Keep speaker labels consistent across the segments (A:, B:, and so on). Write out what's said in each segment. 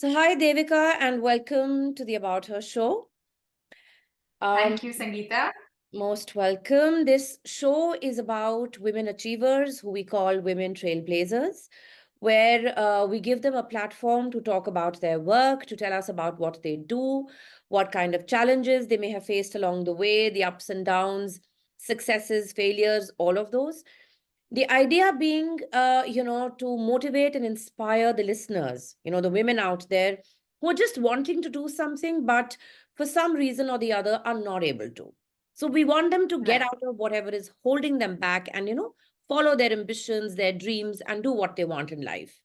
A: So, hi, Devika, and welcome to the About Her show.
B: Thank you, Sangeeta.
A: Most welcome. This show is about women achievers who we call women trailblazers, where we give them a platform to talk about their work, to tell us about what they do, what kind of challenges they may have faced along the way, the ups and downs, successes, failures, all of those. The idea being, to motivate and inspire the listeners, the women out there who are just wanting to do something, but for some reason or the other are not able to. So we want them to get
B: Right.
A: out of whatever is holding them back and, follow their ambitions, their dreams, and do what they want in life.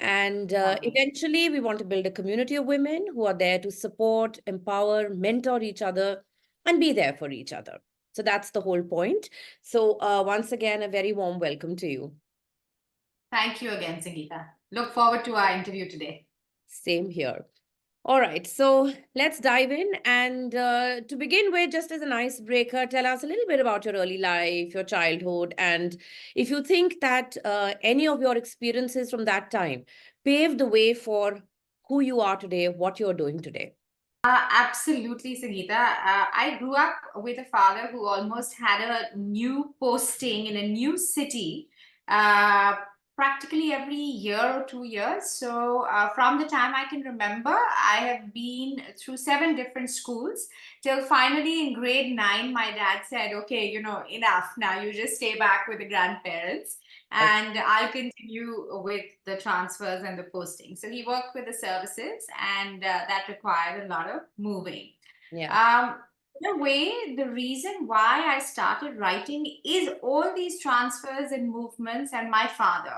A: And
B: Lovely.
A: eventually, we want to build a community of women who are there to support, empower, mentor each other, and be there for each other. So that's the whole point. So, once again, a very warm welcome to you.
B: Thank you again, Sangeeta. Look forward to our interview today.
A: Same here. All right, so let's dive in. And to begin with, just as an icebreaker, tell us a little bit about your early life, your childhood, and if you think that any of your experiences from that time paved the way for who you are today, what you're doing today.
B: Absolutely, Sangeeta. I grew up with a father who almost had a new posting in a new city uh, practically every year or 2 years. So, from the time I can remember, I have been through 7 different schools till finally in grade 9, my dad said, okay, enough. Now you just stay back with the grandparents and I'll continue with the transfers and the posting. So he worked with the services, and that required a lot of moving.
A: Yeah.
B: In a way, the reason why I started writing is all these transfers and movements, and my father.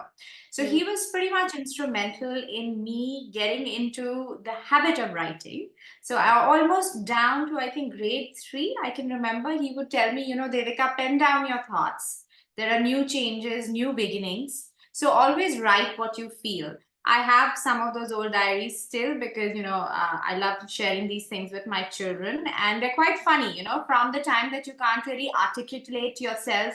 B: So
A: Mm.
B: he was pretty much instrumental in me getting into the habit of writing. So I almost down to, I think, grade 3, I can remember he would tell me, Devika, pen down your thoughts. There are new changes, new beginnings. So always write what you feel. I have some of those old diaries still because, I love sharing these things with my children. And they're quite funny, from the time that you can't really articulate yourself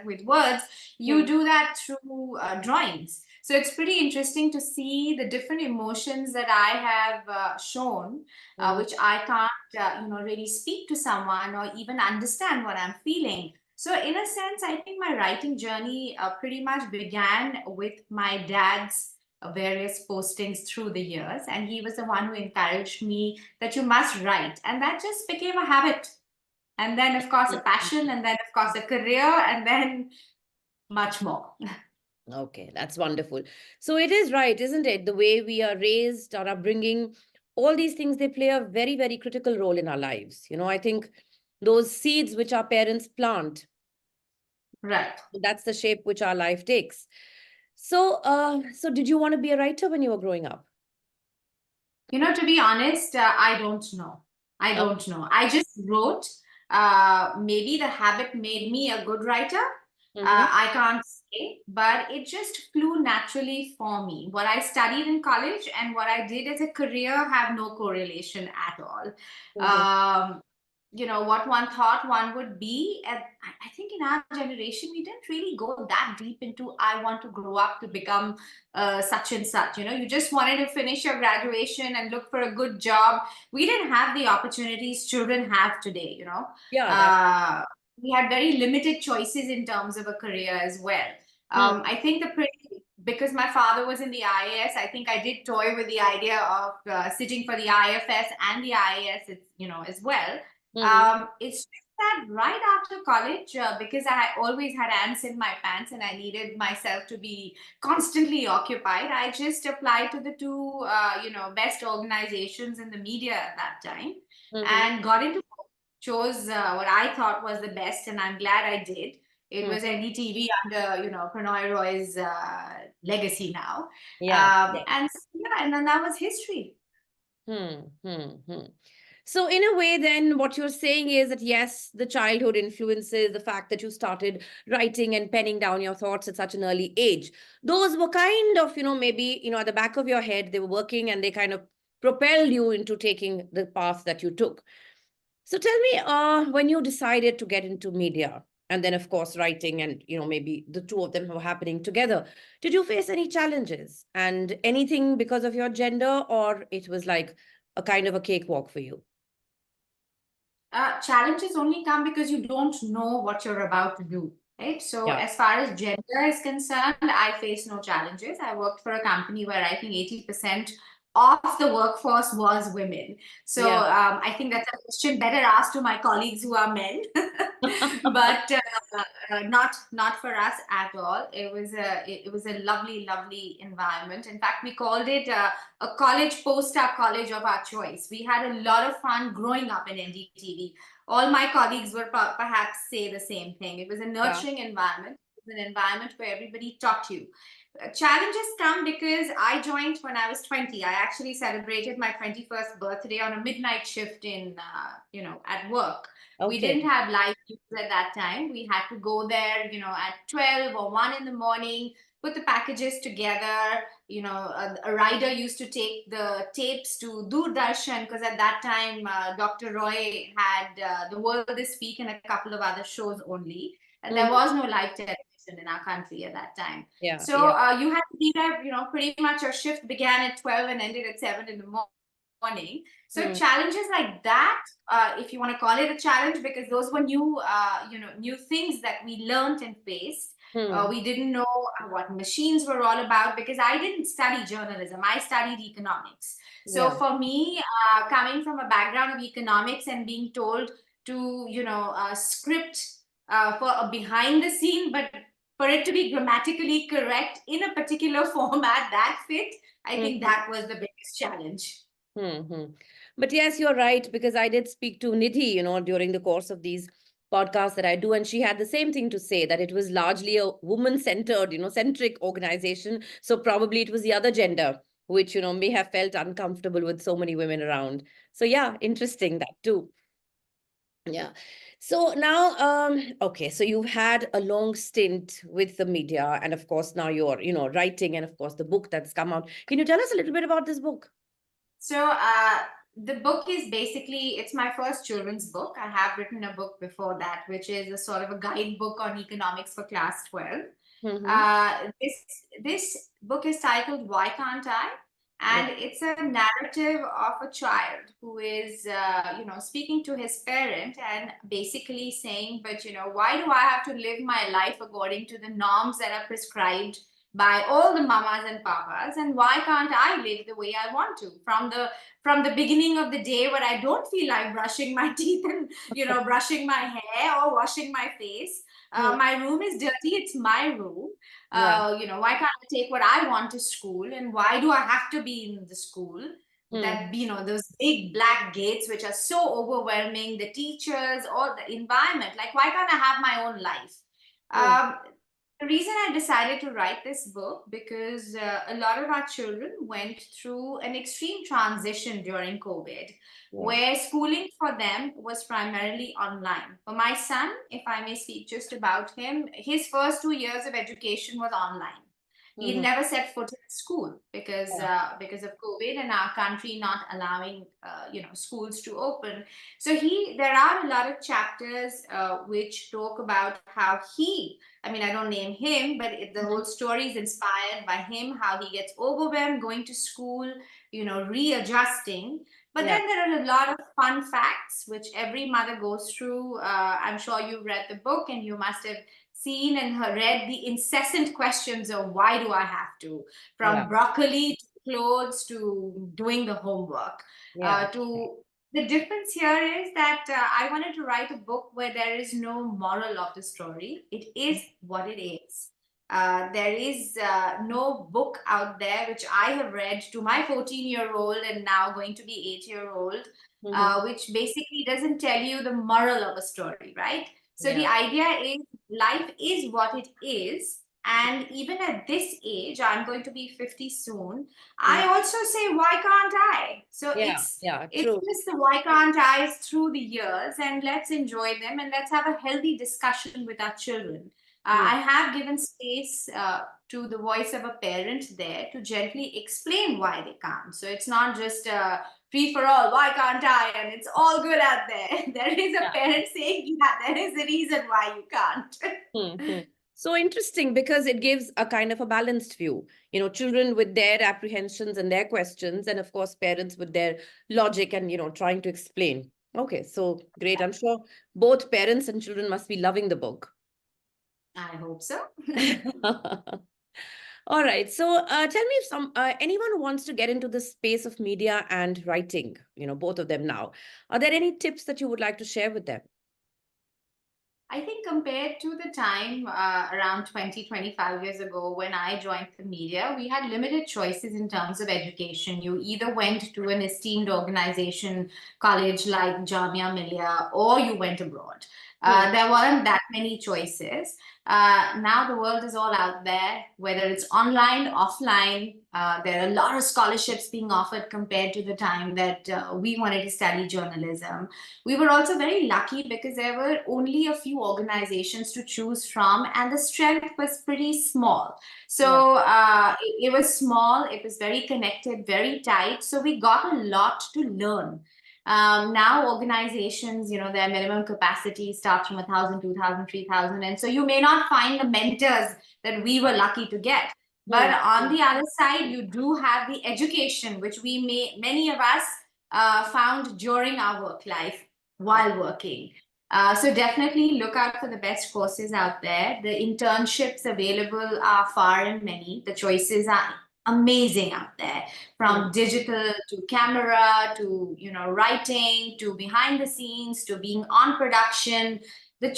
B: with words, you
A: Mm.
B: do that through drawings. So it's pretty interesting to see the different emotions that I have shown,
A: Mhm.
B: which I can't, really speak to someone or even understand what I'm feeling. So, in a sense, I think my writing journey pretty much began with my dad's various postings through the years. And he was the one who encouraged me that you must write. And that just became a habit. And then, of course, a passion, and then, of course, a career, and then much more.
A: Okay, that's wonderful. So it is right, isn't it? The way we are raised, our upbringing, all these things, they play a very, very critical role in our lives. I think those seeds which our parents plant,
B: Right.
A: that's the shape which our life takes. So did you want to be a writer when you were growing up?
B: To be honest, I don't know. I
A: Oh.
B: don't know. I just wrote. Maybe the habit made me a good writer.
A: Mm-hmm.
B: I can't say, but it just flew naturally for me. What I studied in college and what I did as a career have no correlation at all.
A: Mm-hmm.
B: Um, what one thought one would be, and I think in our generation we didn't really go that deep into I want to grow up to become such and such. You just wanted to finish your graduation and look for a good job. We didn't have the opportunities children have today.
A: Yeah, that's
B: uh, we had very limited choices in terms of a career as well.
A: mm,
B: I think because my father was in the IAS, I think I did toy with the idea of sitting for the IFS and the IAS, as well.
A: mm-hmm.
B: It's just that right after college, because I always had ants in my pants and I needed myself to be constantly occupied, I just applied to the two, best organizations in the media at that time
A: Mm-hmm.
B: and got into chose what I thought was the best, and I'm glad I did. It
A: Mm.
B: was NDTV under, Prannoy Roy's legacy now.
A: Yeah. Yeah.
B: And then that was history.
A: Hmm, hmm, hmm. So, in a way, then, what you're saying is that yes, the childhood influences, the fact that you started writing and penning down your thoughts at such an early age, those were kind of, maybe, at the back of your head, they were working and they kind of propelled you into taking the path that you took. So, tell me, when you decided to get into media, And then, of course, writing and, maybe the two of them were happening together. Did you face any challenges and anything because of your gender, or it was like a kind of a cakewalk for you?
B: Challenges only come because you don't know what you're about to do, right? So,
A: Yeah.
B: as far as gender is concerned, I face no challenges. I worked for a company where I think 80% of the workforce was women. So,
A: Yeah.
B: I think that's a question better asked to my colleagues who are men. But not for us at all. It was a lovely environment. In fact, we called it a college post-up college of our choice. We had a lot of fun growing up in NDTV. All my colleagues were perhaps say the same thing. It was a
A: Yeah.
B: nurturing environment. It was an environment where everybody taught you. Challenges come because I joined when I was 20. I actually celebrated my 21st birthday on a midnight shift at work. We didn't
A: Okay.
B: have live news at that time. We had to go there, at 12 or 1 in the morning, put the packages together. A rider used to take the tapes to Doordarshan because at that time, Dr. Roy had The World This Week and a couple of other shows only. And there
A: Mhm.
B: was no live television in our country at that time.
A: Yeah.
B: So
A: Yeah.
B: you had to be there, pretty much your shift began at 12 and ended at 7 in the morning. So
A: Hmm.
B: challenges like that, if you want to call it a challenge, because those were new things that we learned and faced.
A: Hmm.
B: We didn't know what machines were all about because I didn't study journalism. I studied economics. So
A: Yeah.
B: for me, coming from a background of economics and being told to, script for a behind the scene, but for it to be grammatically correct in a particular format that fit, I think
A: Mhm.
B: that was the biggest challenge.
A: Hmm. But yes, you're right, because I did speak to Nidhi, during the course of these podcasts that I do, and she had the same thing to say, that it was largely a woman-centered, centric organization. So probably it was the other gender which, may have felt uncomfortable with so many women around. So yeah, interesting that too. Yeah. So now, okay, so you've had a long stint with the media, and of course now you're, writing, and of course the book that's come out. Can you tell us a little bit about this book?
B: So the book is basically it's my first children's book. I have written a book before that, which is a sort of a guidebook on economics for class 12.
A: Mm-hmm.
B: This book is titled Why Can't I?
A: Yeah.
B: And it's a narrative of a child who is, speaking to his parent and basically saying, but, why do I have to live my life according to the norms that are prescribed by all the mamas and papas, and why can't I live the way I want to from the beginning of the day when I don't feel like brushing my teeth and brushing my hair or washing my face.
A: Hmm.
B: My room is dirty, it's my room.
A: Yeah.
B: Why can't I take what I want to school, and why do I have to be in the school
A: Hmm.
B: that those big black gates which are so overwhelming, the teachers or the environment? Like, why can't I have my own life?
A: Hmm.
B: um, the reason I decided to write this book because a lot of our children went through an extreme transition during COVID,
A: Yeah.
B: where schooling for them was primarily online. For my son, if I may speak just about him, his first 2 years of education was online. He
A: Mm-hmm.
B: never set foot in school
A: Yeah.
B: because of COVID and our country not allowing schools to open. So there are a lot of chapters which talk about how he, I mean, I don't name him, but the
A: Mhm.
B: whole story is inspired by him, how he gets overwhelmed going to school, readjusting. But
A: Yeah.
B: then there are a lot of fun facts which every mother goes through. I'm sure you've read the book and you must have seen and read the incessant questions of why do I have to,
A: Yeah.
B: from broccoli to clothes to doing the homework.
A: Yeah.
B: To The difference here is that I wanted to write a book where there is no moral of the story. It is what it is. There is no book out there which I have read to my 14-year-old and now going to be 8-year-old,
A: Mm-hmm.
B: which basically doesn't tell you the moral of a story, right? So the
A: Yeah.
B: idea is life is what it is. And even at this age, I'm going to be 50 soon.
A: Mm.
B: I also say, why can't I? So
A: Yeah.
B: it's
A: Yeah.
B: it's
A: True.
B: just the why can't I's through the years, and let's enjoy them and let's have a healthy discussion with our children.
A: Mm.
B: I have given space to the voice of a parent there to gently explain why they can't. So it's not just a free for all, why can't I? And it's all good out there. There is a parent saying, yeah, there is a reason why you can't.
A: Mhm. So interesting because it gives a kind of a balanced view. Children with their apprehensions and their questions, and of course, parents with their logic and, trying to explain. Okay, so great. I'm sure both parents and children must be loving the book.
B: I hope so.
A: All right. So tell me if anyone who wants to get into the space of media and writing, both of them now, are there any tips that you would like to share with them?
B: I think compared to the time around 20, 25 years ago when I joined the media, we had limited choices in terms of education. You either went to an esteemed organization, college like Jamia Millia, or you went abroad. There weren't that many choices. Now the world is all out there, whether it's online, offline. There are a lot of scholarships being offered compared to the time that we wanted to study journalism. We were also very lucky because there were only a few organizations to choose from, and the strength was pretty small. So it was small, it was very connected, very tight. So we got a lot to learn. Now organizations, their minimum capacity starts from 1,000, 2,000, 3,000. And so you may not find the mentors that we were lucky to get. But on the other side, you do have the education, which many of us found during our work life while working. So definitely look out for the best courses out there. The internships available are far and many. The choices are amazing out there, from digital to camera to writing to behind the scenes to being on production. The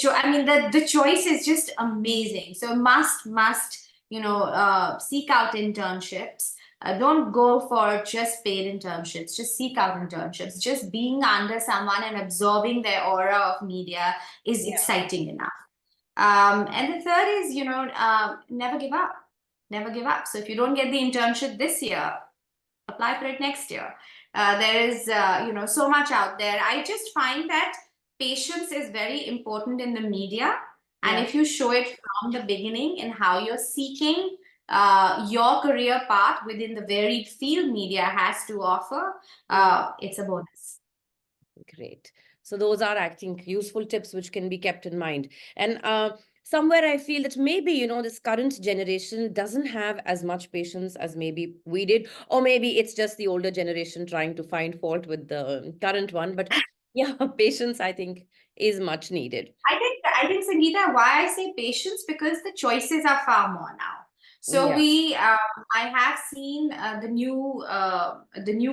B: choice is just amazing. So must seek out internships. Don't go for just paid internships. Just seek out internships. Just being under someone and absorbing their aura of media is exciting enough. And the third is, never give up. Never give up. So if you don't get the internship this year, apply for it next year. There is, so much out there. I just find that patience is very important in the media. And if you show it from the beginning in how you're seeking your career path within the varied field media has to offer, it's a bonus.
A: Great. So those are, I think, useful tips which can be kept in mind. And somewhere I feel that maybe, this current generation doesn't have as much patience as maybe we did, or maybe it's just the older generation trying to find fault with the current one. But yeah, patience, I think, is much needed.
B: I think, Sangeeta, why I say patience, because the choices are far more now. So I have seen the new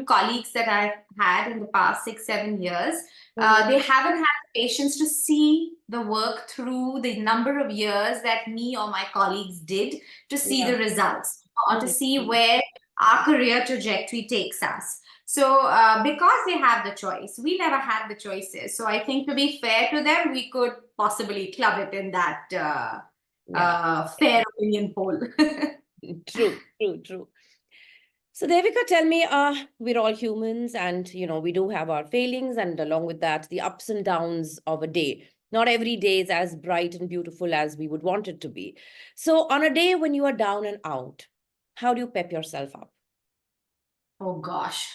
B: colleagues that I've had in the past 6-7 years. They haven't had the patience to see the work through the number of years that me or my colleagues did to see the results or to see where our career trajectory takes us. So because they have the choice, we never had the choices. So I think, to be fair to them, we could possibly club it in that fair opinion poll.
A: True. So Devika, tell me, we're all humans and, we do have our failings, and along with that, the ups and downs of a day. Not every day is as bright and beautiful as we would want it to be. So on a day when you are down and out, how do you pep yourself up?
B: Oh gosh.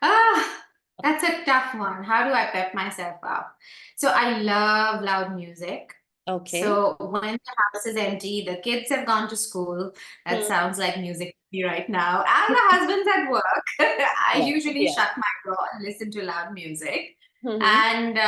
B: That's a tough one. How do I pep myself up? So I love loud music.
A: Okay.
B: So when the house is empty, the kids have gone to school. That sounds like music to me right now. And the husband's at work. I usually shut my door and listen to loud music and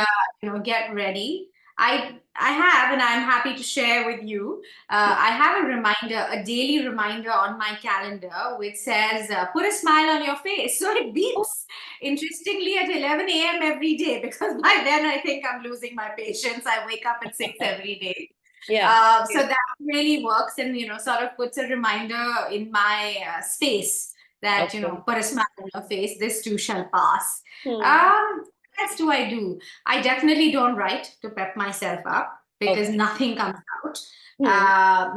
B: get ready. I have, and I'm happy to share with you. I have a reminder, a daily reminder on my calendar, which says, "Put a smile on your face." So it beeps, interestingly, at 11 a.m. every day, because by then I think I'm losing my patience. I wake up at 6 every day. So that really works, and sort of puts a reminder in my space that put a smile on your face. This too shall pass. What else do I do? I definitely don't write to pep myself up because nothing comes out.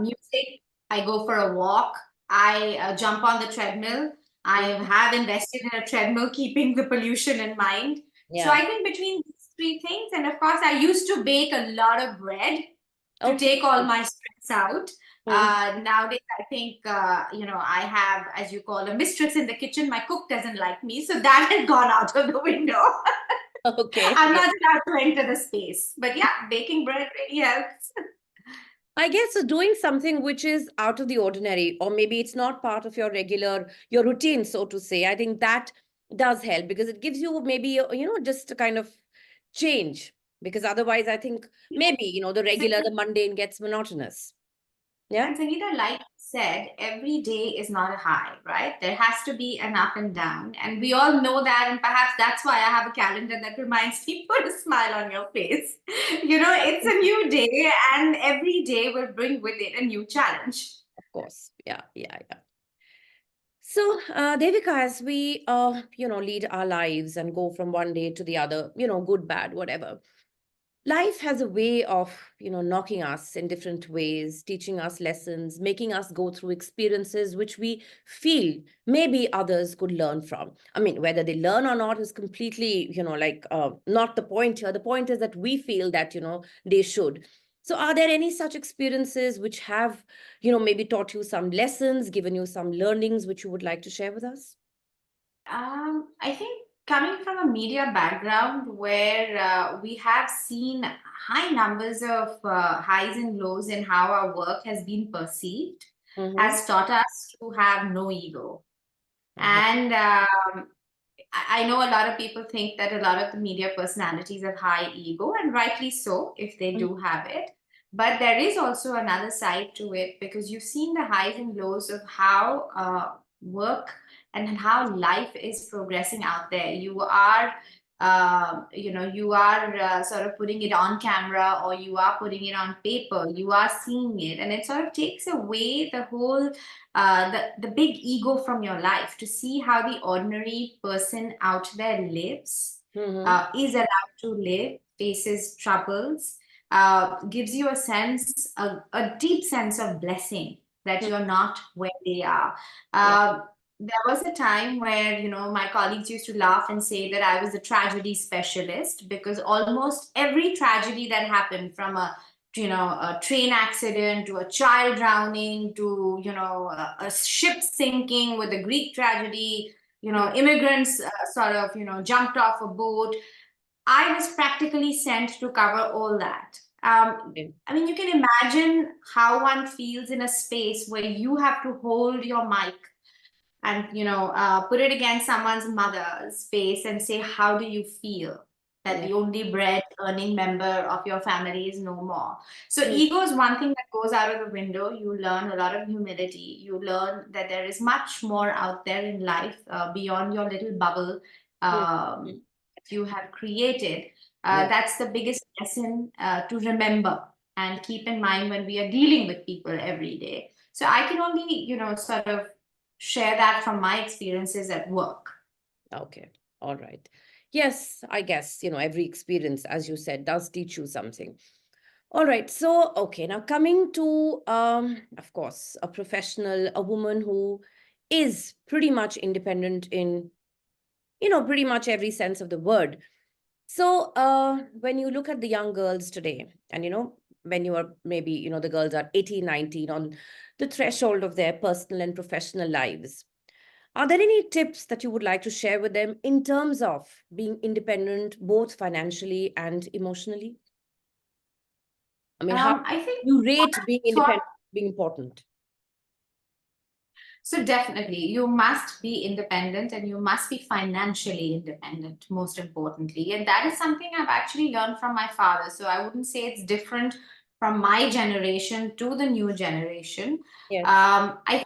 B: Music, I go for a walk. I jump on the treadmill. I have invested in a treadmill, keeping the pollution in mind. So I think between these three things, and of course, I used to bake a lot of bread to take all my stress out. Nowadays, I think, I have, as you call, a mistress in the kitchen. My cook doesn't like me, so that has gone out of the window.
A: Okay.
B: I'm
A: Yeah.
B: not allowed to enter the space. But yeah, baking bread really helps.
A: I guess doing something which is out of the ordinary, or maybe it's not part of your regular, your routine, so to say. I think that does help because it gives you maybe, just a kind of change. Because otherwise, I think maybe, the regular, the mundane gets monotonous. Yeah.
B: And Sangeeta, like you said, every day is not a high, right? There has to be an up and down. And we all know that. And perhaps that's why I have a calendar that reminds me put a smile on your face. It's a new day, and every day will bring with it a new challenge.
A: Of course. Yeah. Yeah. Yeah. So, Devika, as we, lead our lives and go from one day to the other, good, bad, whatever, life has a way of, knocking us in different ways, teaching us lessons, making us go through experiences which we feel maybe others could learn from. I mean, whether they learn or not is completely, not the point here. The point is that we feel that, they should. So, are there any such experiences which have, maybe taught you some lessons, given you some learnings which you would like to share with us?
B: I think coming from a media background where we have seen high numbers of highs and lows in how our work has been perceived,
A: Mm-hmm.
B: has taught us to have no ego.
A: Uh-huh.
B: And I know a lot of people think that a lot of the media personalities have high ego, and rightly so, if they do have it. But there is also another side to it because you've seen the highs and lows of how work and how life is progressing out there. You are sort of putting it on camera, or you are putting it on paper. You are seeing it, and it sort of takes away the whole the big ego from your life to see how the ordinary person out there lives,
A: Mm-hmm.
B: is allowed to live, faces troubles, gives you a deep sense of blessing that you're not where they are.
A: Yeah.
B: There was a time where, my colleagues used to laugh and say that I was a tragedy specialist because almost every tragedy that happened, from a train accident to a child drowning to a ship sinking with a Greek tragedy, immigrants sort of jumped off a boat. I was practically sent to cover all that.
A: Okay.
B: I mean, you can imagine how one feels in a space where you have to hold your mic and put it against someone's mother's face and say, how do you feel that
A: Yeah.
B: the only bread earning member of your family is no more? So
A: Mm.
B: ego is one thing that goes out of the window. You learn a lot of humility. You learn that there is much more out there in life, beyond your little bubble
A: Mm.
B: that you have created.
A: Yeah.
B: That's the biggest lesson to remember and keep in mind when we are dealing with people every day. So I can only, sort of share that from my experiences at work.
A: Okay. All right. Yes, I guess, every experience, as you said, does teach you something. All right. So, okay, now coming to, of course, a professional, a woman who is pretty much independent in, pretty much every sense of the word. So, when you look at the young girls today, and, when you are maybe, the girls are 18, 19 on the threshold of their personal and professional lives, are there any tips that you would like to share with them in terms of being independent, both financially and emotionally? I mean, how
B: I think
A: you rate being
B: what
A: independent being important?
B: So definitely, you must be independent and you must be financially independent, most importantly. And that is something I've actually learned from my father. So I wouldn't say it's different from my generation to the new generation.
A: Yes.
B: I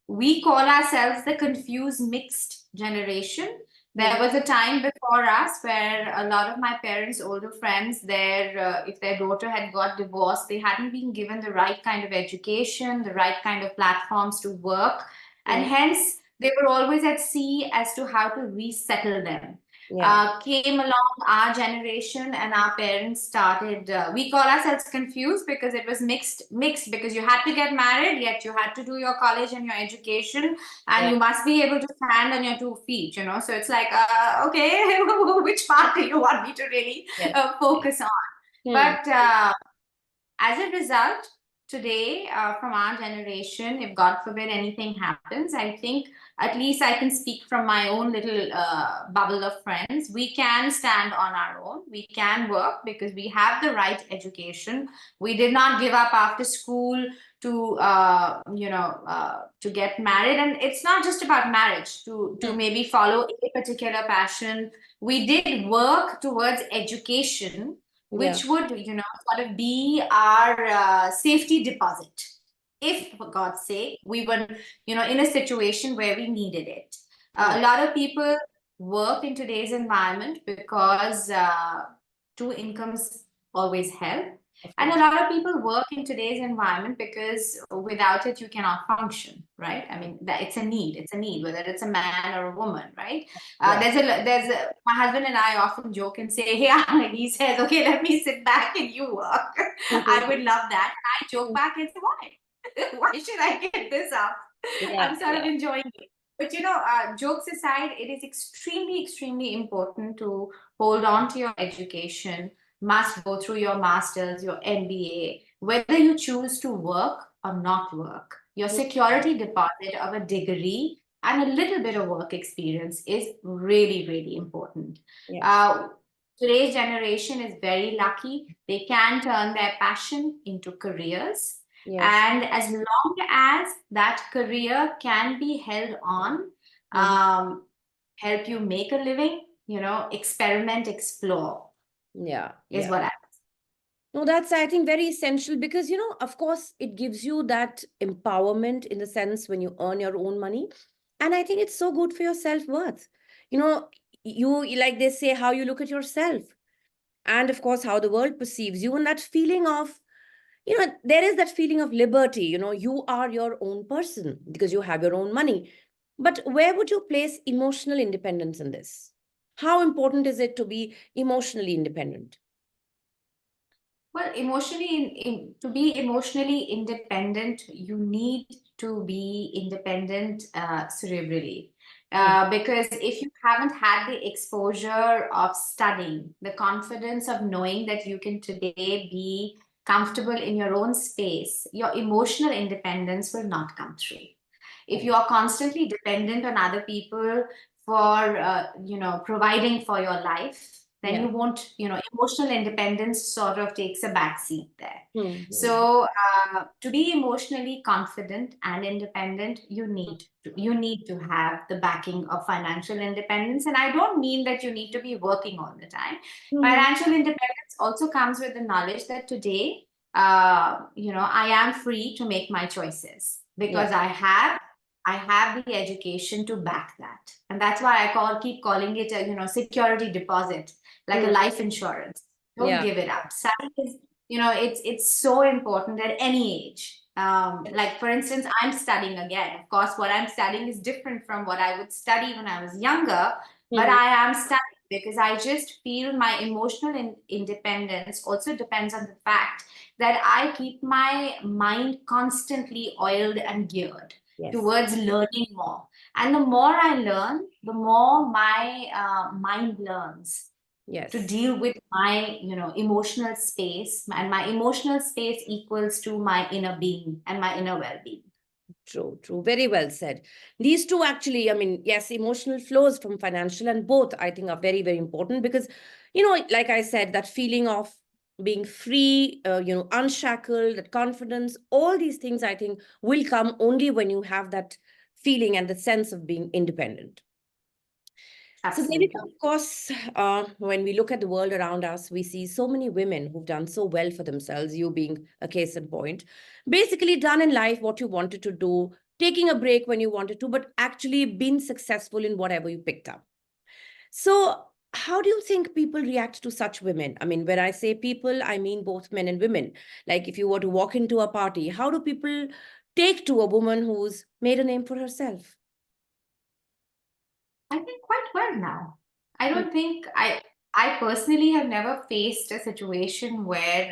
B: We call ourselves the confused mixed generation. There
A: Mhm.
B: was a time before us where a lot of my parents' older friends, if their daughter had got divorced, they hadn't been given the right kind of education, the right kind of platforms to work, and
A: Mhm.
B: hence they were always at sea as to how to resettle them.
A: Yeah.
B: Came along our generation, and our parents started. We call ourselves confused because it was mixed because you had to get married, yet you had to do your college and your education, and
A: Yeah.
B: you must be able to stand on your 2 feet. So it's like, okay, which part do you want me to really
A: Yes.
B: focus on?
A: Hmm.
B: But as a result, today, from our generation, if God forbid anything happens, I think at least I can speak from my own little bubble of friends. We can stand on our own. We can work because we have the right education. We did not give up after school to to get married, and it's not just about marriage to maybe follow a particular passion. We did work towards education,
A: Yeah.
B: which would sort of be our safety deposit if, for God's sake, we were in a situation where we needed it.
A: Yeah.
B: A lot of people work in today's environment because two incomes always help.
A: Of
B: And a
A: course.
B: lot of people work in today's environment because without it, you cannot function, right? I mean, that it's a need. It's a need, whether it's a man or a woman, right?
A: Yeah.
B: My husband and I often joke and say, yeah, he says, okay, let me sit back and you work. I would love that. And I joke back and say, why? Why should I get this up?
A: Yeah.
B: I'm sort of
A: Yeah.
B: enjoying it. But jokes aside, it is extremely, extremely important to hold on to your education, must go through your master's, your MBA, whether you choose to work or not work. Your security deposit of a degree and a little bit of work experience is really, really important.
A: Yes.
B: Uh, Today's generation is very lucky. They can turn their passion into careers.
A: Yes.
B: And as long as that career can be held on,
A: Mhm.
B: help you make a living, experiment, explore
A: Yeah.
B: is
A: Yeah.
B: what I.
A: No, that's, I think, very essential because, of course, it gives you that empowerment in the sense when you earn your own money. And I think it's so good for your self-worth. You know, like they say, how you look at yourself. And of course, how the world perceives you. And that feeling of, there is that feeling of liberty. You are your own person because you have your own money. But where would you place emotional independence in this? How important is it to be emotionally independent?
B: Well, to be emotionally independent, you need to be independent cerebrally.
A: Mm.
B: Because if you haven't had the exposure of studying, the confidence of knowing that you can today be comfortable in your own space, your emotional independence will not come through. If you are constantly dependent on other people for providing for your life, then
A: Yeah.
B: you won't, emotional independence sort of takes a backseat there.
A: Mm-hmm.
B: So to be emotionally confident and independent, you need to have the backing of financial independence. And I don't mean that you need to be working all the time.
A: Mm-hmm.
B: Financial independence also comes with the knowledge that today, I am free to make my choices
A: Yeah.
B: because I have the education to back that. And that's why keep calling it a, security deposit, like a
A: Mm.
B: life insurance. Don't
A: Yeah.
B: give it up. Studying is, it's so important at any age. Like for instance, I'm studying again. Of course, what I'm studying is different from what I would study when I was younger, but
A: Mm-hmm.
B: I am studying because I just feel my emotional independence also depends on the fact that I keep my mind constantly oiled and geared
A: Yes.
B: towards learning more. And the more I learn, the more my mind learns to
A: Yes.
B: deal with my, emotional space. And my emotional space equals to my inner being and my inner well-being.
A: True, true. Very well said. These two actually, I mean, yes, emotional flows from financial, and both I think are very, very important because, like I said, that feeling of being free, unshackled, that confidence, all these things I think will come only when you have that feeling and the sense of being independent. So, Devika,
B: Absolutely.
A: of course, when we look at the world around us, we see so many women who've done so well for themselves, you being a case in point. Basically, done in life what you wanted to do, taking a break when you wanted to, but actually been successful in whatever you picked up. So, how do you think people react to such women? I mean, when I say people, I mean both men and women. Like, if you were to walk into a party, how do people take to a woman who's made a name for herself?
B: I think quite well now. I don't think I personally have never faced a situation where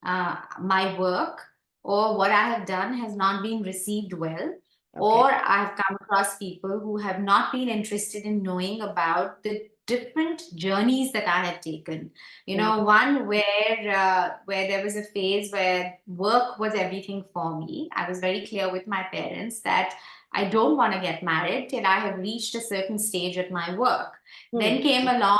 B: my work or what I have done has not been received well.
A: Okay.
B: Or I've come across people who have not been interested in knowing about the different journeys that I had taken. You
A: Mm,
B: know, one where there was a phase where work was everything for me. I was very clear with my parents that I don't want to get married till I have reached a certain stage at my work. Then
A: mm,
B: came along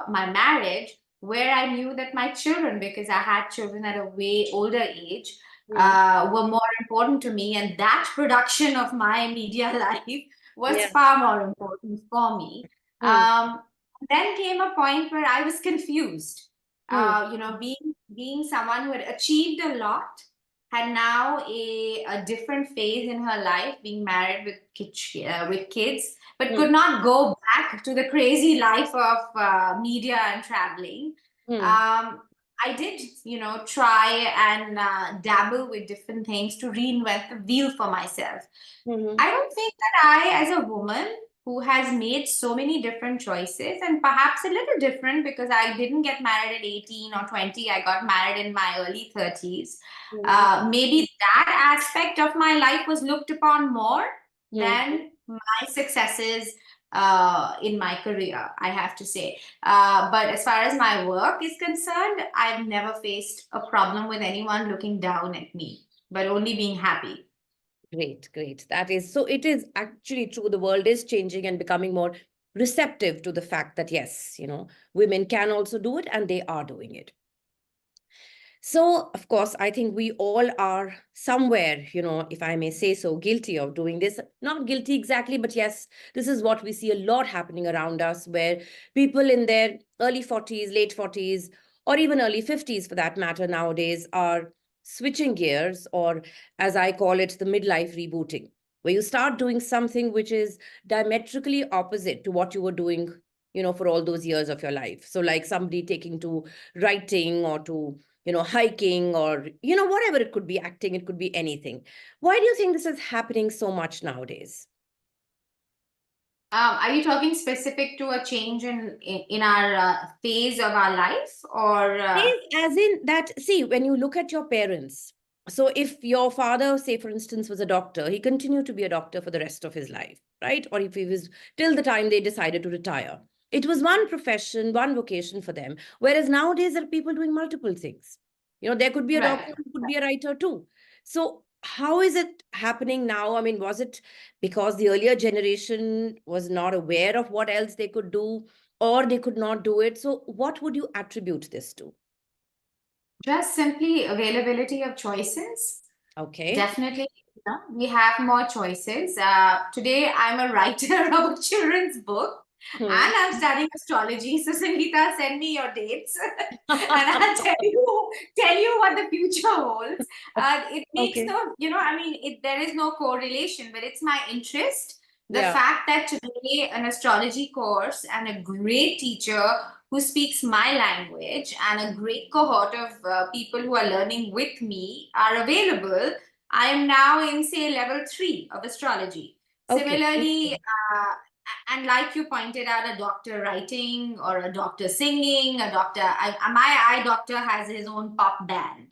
B: my marriage, where I knew that my children, because I had children at a way older age,
A: mm.
B: were more important to me, and that production of my media life was
A: Yeah.
B: far more important for me.
A: Mm,
B: Um, then came a point where I was confused.
A: mm,
B: You know, being someone who had achieved a lot, had now a different phase in her life, being married with kids, but
A: mm,
B: could not go back to the crazy life of media and traveling.
A: mm,
B: Um, I did, you know, try and dabble with different things to reinvent the wheel for myself.
A: mhm,
B: I don't think that I, as a woman who has made so many different choices, and perhaps a little different because I didn't get married at 18 or 20, I got married in my early 30s.
A: mhm,
B: Maybe that aspect of my life was looked upon more
A: mm.
B: than my successes in my career, I have to say. But as far as my work is concerned, I've never faced a problem with anyone looking down at me, but only being happy.
A: Great, great. That is so. It is actually true. The world is changing and becoming more receptive to the fact that, yes, women can also do it and they are doing it. So, of course, I think we all are somewhere, if I may say so, guilty of doing this. Not guilty exactly, but yes, this is what we see a lot happening around us, where people in their early 40s, late 40s, or even early 50s for that matter nowadays are switching gears, or as I call it, the midlife rebooting, where you start doing something which is diametrically opposite to what you were doing, for all those years of your life. So, like somebody taking to writing or to hiking or, whatever it could be, acting, it could be anything. Why do you think this is happening so much nowadays?
B: Are you talking specific to a change in our phase of our life, or
A: Yes, as in that, see, when you look at your parents, so if your father, say, for instance, was a doctor, he continued to be a doctor for the rest of his life, right? Or if he was till the time they decided to retire. It was one profession, one vocation for them. Whereas nowadays, there are people doing multiple things. There could be a doctor,
B: right?
A: who could be a writer too. So, how is it happening now? I mean, was it because the earlier generation was not aware of what else they could do, or they could not do it? So, what would you attribute this to?
B: Just simply availability of choices.
A: Okay.
B: Definitely, we have more choices. Today, I'm a writer of a children's book,
A: Hmm.
B: and I'm studying astrology. So, Sangeeta, send me your dates, and I'll tell you what the future holds. It makes
A: Okay.
B: no, I mean, there is no correlation, but it's my interest. The
A: Yeah.
B: fact that today an astrology course and a great teacher who speaks my language and a great cohort of people who are learning with me are available. I am now in, say, level 3 of astrology.
A: Okay.
B: Similarly, and like you pointed out, a doctor writing or a doctor singing, my eye doctor has his own pop band.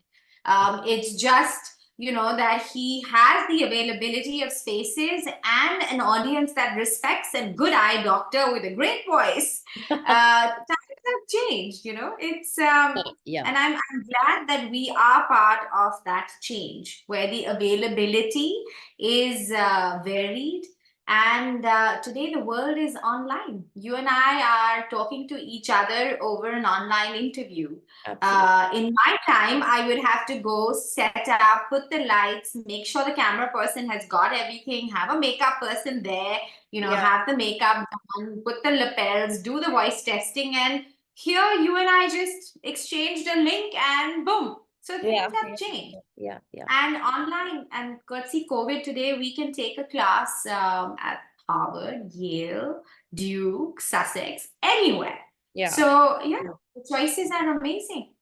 B: It's just, that he has the availability of spaces and an audience that respects a good eye doctor with a great voice. Times have changed, it's
A: Yeah.
B: and I'm glad that we are part of that change where the availability is varied. And today the world is online. You and I are talking to each other over an online interview.
A: Absolutely.
B: In my time, I would have to go set up, put the lights, make sure the camera person has got everything, have a makeup person there,
A: Yeah.
B: have the makeup done, put the lapels, do the voice testing. And here you and I just exchanged a link and boom. So things
A: Yeah.
B: have changed.
A: Yeah. Yeah.
B: And online, and courtesy COVID today, we can take a class at Harvard, Yale, Duke, Sussex, anywhere.
A: Yeah.
B: So yeah, the choices are amazing.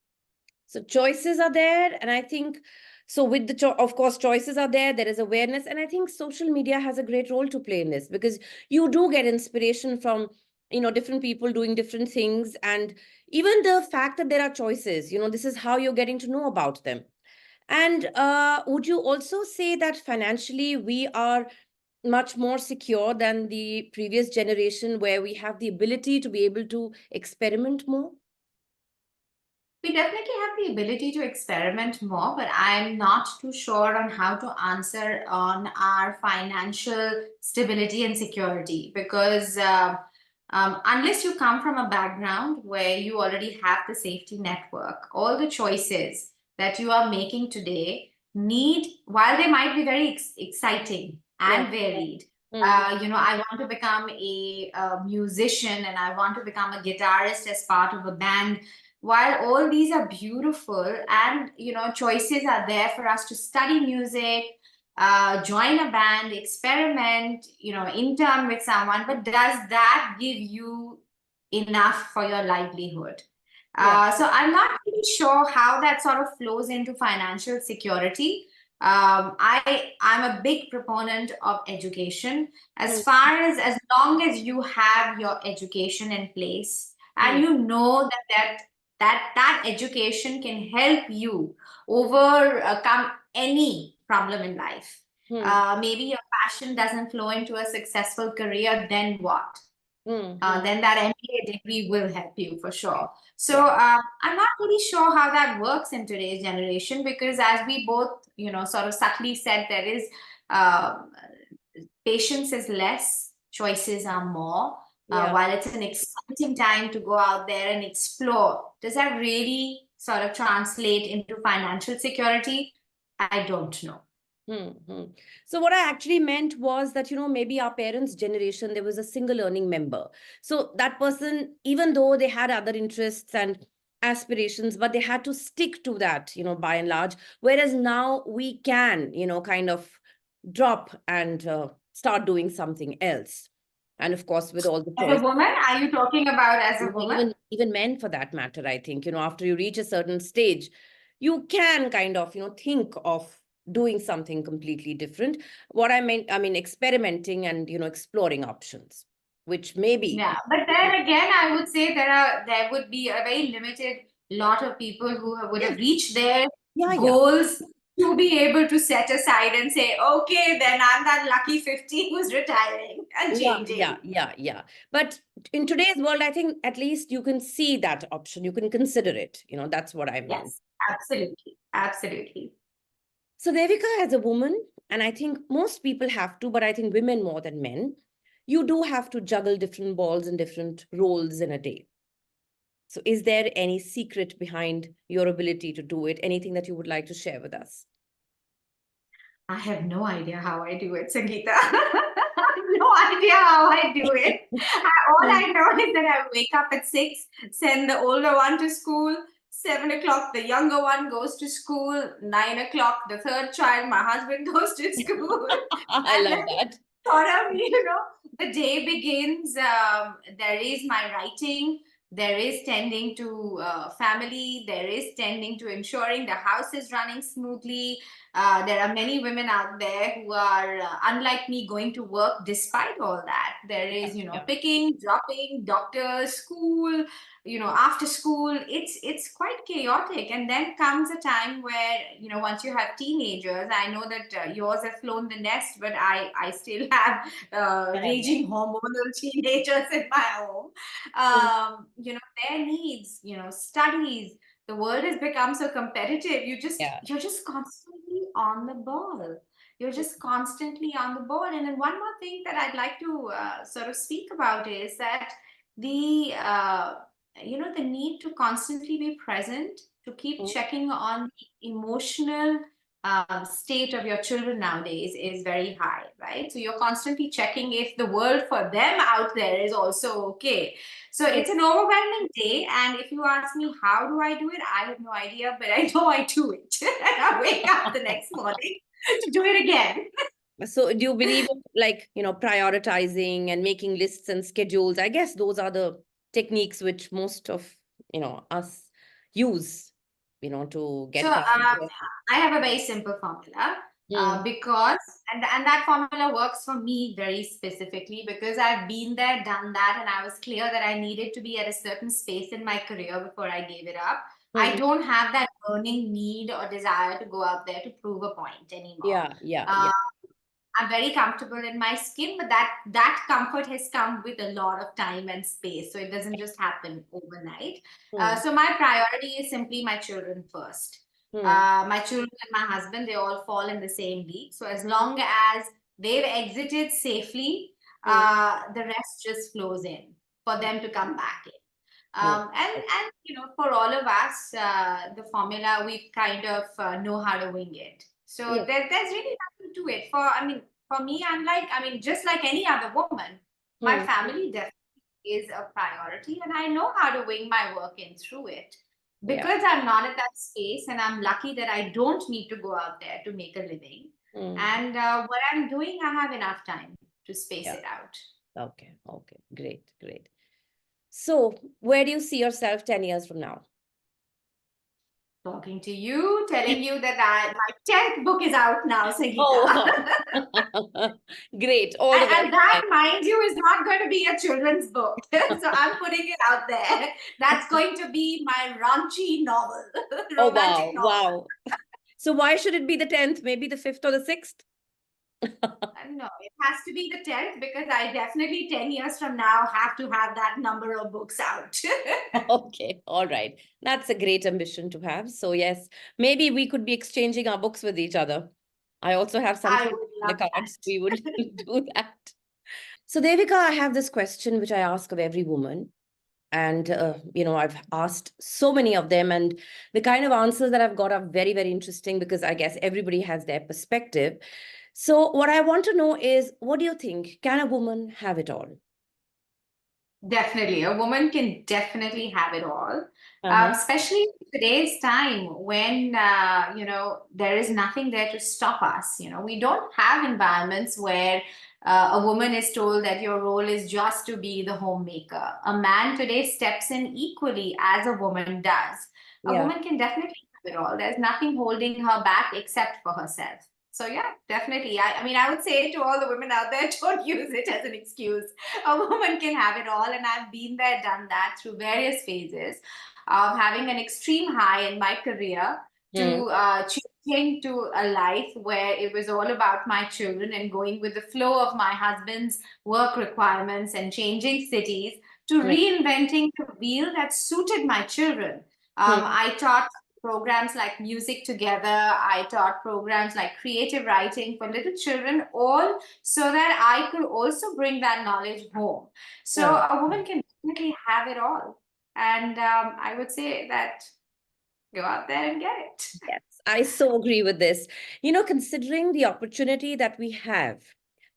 A: So choices are there, and I think so. With the of course, choices are there. There is awareness, and I think social media has a great role to play in this, because you do get inspiration from different people doing different things, and even the fact that there are choices. This is how you're getting to know about them. And would you also say that financially we are much more secure than the previous generation, where we have the ability to be able to experiment more?
B: We definitely have the ability to experiment more, but I'm not too sure on how to answer on our financial stability and security because unless you come from a background where you already have the safety network, all the choices that you are making today need, while they might be very exciting
A: Yeah.
B: and varied.
A: Mm,
B: I want to become a musician and I want to become a guitarist as part of a band. While all these are beautiful and choices are there for us to study music, join a band, experiment, intern with someone, but does that give you enough for your livelihood?
A: yeah.
B: So I'm not really sure how that sort of flows into financial security. I'm a big proponent of education.
A: Mm,
B: As long as you have your education in place and
A: mm,
B: you know that education can help you overcome any problem in life.
A: mm,
B: Maybe your passion doesn't flow into a successful career, then what?
A: mm.
B: Then that MBA degree will help you for sure. So
A: Yeah.
B: I'm not really sure how that works in today's generation because, as we both, sort of subtly said, there is uh, patience is less, choices are more.
A: Yeah.
B: While it's an exciting time to go out there and explore, does that really sort of translate into financial security? I don't know.
A: Hmm. So what I actually meant was that, maybe our parents' generation, there was a single earning member. So that person, even though they had other interests and aspirations, but they had to stick to that, by and large. Whereas now we can, kind of drop and start doing something else. And of course, with all the
B: As a
A: choice.
B: woman, are you talking about as a
A: No,
B: woman?
A: even men for that matter, I think, after you reach a certain stage, you can kind of, think of doing something completely different. What I mean, experimenting and, exploring options, which maybe.
B: Yeah, but then again, I would say there would be a very limited lot of people who would
A: Yeah,
B: have reached their
A: yeah, yeah.
B: goals to be able to set aside and say, okay, then I'm that lucky 50 who's retiring and
A: Yeah, yeah,
B: changing.
A: yeah, yeah. But in today's world, I think at least you can see that option. You can consider it. That's what I meant.
B: Yes, absolutely. Absolutely.
A: So Devika, as a woman, and I think most people have to, but I think women more than men, you do have to juggle different balls and different roles in a day. So is there any secret behind your ability to do it? Anything that you would like to share with us?
B: I have no idea how I do it, Sangeeta. I have no idea how I do it. All
A: Mm.
B: I know is that I wake up at 6, send the older one to school. 7 o'clock, the younger one goes to school. 9 o'clock, the third child, my husband, goes to school.
A: I
B: And
A: love
B: then
A: that.
B: sort of, the day begins. There is my writing, there is tending to family, there is tending to ensuring the house is running smoothly. There are many women out there who are, unlike me, going to work despite all that. There
A: Yeah,
B: is,
A: yeah,
B: picking, dropping, doctors, school, after school. It's quite chaotic. And then comes a time where, once you have teenagers, I know that yours have flown the nest, but I still have
A: yeah,
B: raging hormonal teenagers in my home.
A: yeah.
B: Their needs, studies. The world has become so competitive.
A: Yeah.
B: You're just constantly on the ball. You're just constantly on the ball. And then one more thing that I'd like to sort of speak about is that the need to constantly be present, to keep
A: Mm.
B: checking on the emotional state of your children nowadays is very high, right? So you're constantly checking if the world for them out there is also okay. So
A: Mm.
B: it's an overwhelming day. And if you ask me, how do I do it? I have no idea, but I know I do it. And I wake up the next morning to do it again.
A: So do you believe in, like, prioritizing and making lists and schedules? I guess those are the techniques which most of, us use, to
B: So
A: get things.
B: I have a very simple formula
A: Mm,
B: because, and that formula works for me very specifically because I've been there, done that, and I was clear that I needed to be at a certain space in my career before I gave it up. I
A: mm,
B: don't have that burning need or desire to go out there to prove a point anymore.
A: Yeah, yeah,
B: Uh,
A: yeah.
B: I'm very comfortable in my skin, but that comfort has come with a lot of time and space. So it doesn't just happen overnight.
A: Hmm.
B: So my priority is simply my children first.
A: Hmm.
B: My children and my husband, they all fall in the same league. So as long as they've exited safely,
A: Hmm.
B: the rest just flows in for them to come back in.
A: Hmm.
B: And for all of us, the formula we kind of know how to wing it. So
A: Yeah.
B: there's really nothing to it. For me, just like any other woman, my
A: Hmm.
B: family definitely is a priority, and I know how to wing my work in through it
A: Yeah.
B: because I'm not at that space, and I'm lucky that I don't need to go out there to make a living.
A: Hmm.
B: And what I'm doing, I have enough time to space
A: Yeah.
B: it out.
A: Okay. Okay. Great. Great. So, where do you see yourself 10 years from now?
B: Talking to you, telling you that my 10th book is out now, Sangeeta.
A: Oh, wow. Great. All the
B: And
A: very
B: that,
A: best.
B: mind you, is not going to be a children's book. So I'm putting it out there. That's going to be my raunchy novel,
A: Oh,
B: romantic
A: wow.
B: novel.
A: Wow. So, why should it be the 10th? Maybe the 5th or the 6th?
B: No, it has to be the 10th because I definitely 10 years from now have to have that number of books out.
A: Okay. All right. That's a great ambition to have. So, yes, maybe we could be exchanging our books with each other. I also have
B: I
A: something
B: would
A: in the
B: love
A: cards.
B: that.
A: We would do that. So, Devika, I have this question which I ask of every woman. And, I've asked so many of them, and the kind of answers that I've got are very, very interesting because I guess everybody has their perspective. So, what I want to know is, what do you think? Can a woman have it all?
B: Definitely. A woman can definitely have it all,
A: Uh-huh.
B: especially in today's time when, there is nothing there to stop us. We don't have environments where a woman is told that your role is just to be the homemaker. A man today steps in equally as a woman does. A
A: Yeah.
B: woman can definitely have it all. There's nothing holding her back except for herself. So yeah, definitely. I would say to all the women out there, don't use it as an excuse. A woman can have it all, and I've been there, done that through various phases of having an extreme high in my career
A: Hmm.
B: to changing to a life where it was all about my children and going with the flow of my husband's work requirements and changing cities to
A: Hmm.
B: reinventing the wheel that suited my children.
A: Hmm.
B: I taught programs like Music Together. I taught programs like creative writing for little children, all so that I could also bring that knowledge home. So
A: Oh.
B: a woman can definitely have it all. And I would say that go out there and get it.
A: Yes, I so agree with this. Considering the opportunity that we have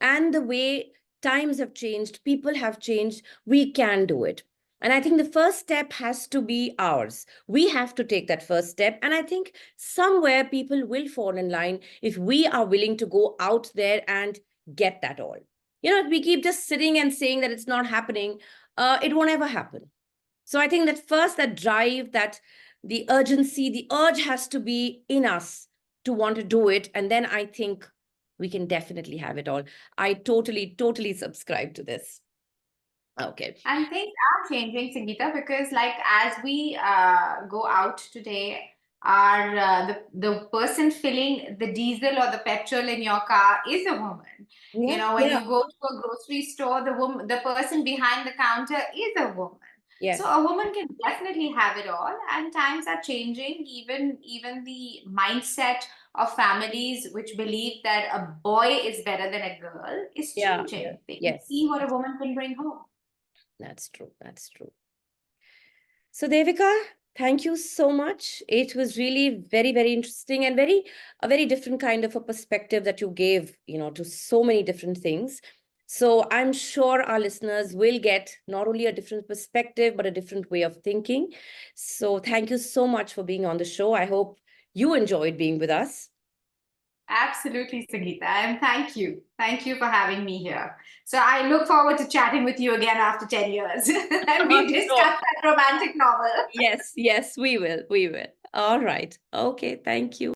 A: and the way times have changed, people have changed, we can do it. And I think the first step has to be ours. We have to take that first step. And I think somewhere people will fall in line if we are willing to go out there and get that all. We keep just sitting and saying that it's not happening, it won't ever happen. So I think that first, that drive, that the urgency, the urge has to be in us to want to do it. And then I think we can definitely have it all. I totally, totally subscribe to this. Okay.
B: And things are changing, Sangeeta, because like as we go out today, our the person filling the diesel or the petrol in your car is a woman.
A: Yeah.
B: When
A: Yeah.
B: you go to a grocery store, the person behind the counter is a woman. So
A: Yes.
B: a woman can definitely have it all, and times are changing. Even the mindset of families which believe that a boy is better than a girl is
A: Yeah. Yeah.
B: changing. They can
A: Yes.
B: see what a woman can bring home.
A: That's true. That's true. So, Devika, thank you so much. It was really very, very interesting and a very different kind of a perspective that you gave, to so many different things. So I'm sure our listeners will get not only a different perspective, but a different way of thinking. So thank you so much for being on the show. I hope you enjoyed being with us.
B: Absolutely, Sangeeta. And thank you. Thank you for having me here. So I look forward to chatting with you again after 10 years. And we
A: Sure.
B: discuss that romantic novel.
A: Yes, yes, we will. We will. All right. Okay. Thank you.